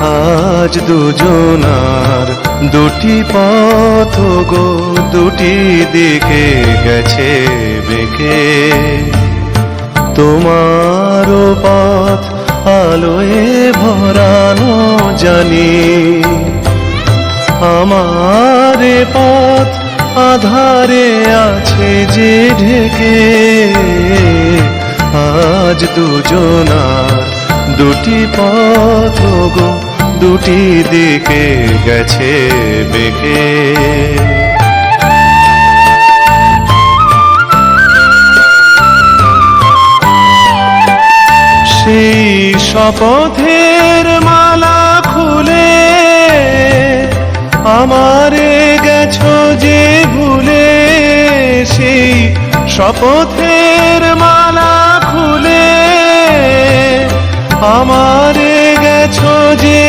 আজ দুজনার দুটি পথ গো, দুটি দিকে গেছে বেঁকে। তোমারও পথ আলোয় ভরানো জানি, আমার পথ আধারে আছে যে ঢেকে। আজ দুজনার দুটি পথ গো, দুটি দিকে গেছে বেঁকে। সেই শপথের মালা খুলে আমারে গেছো যে ভুলে। সেই শপথের মালা খুলে আমারে গেছো যে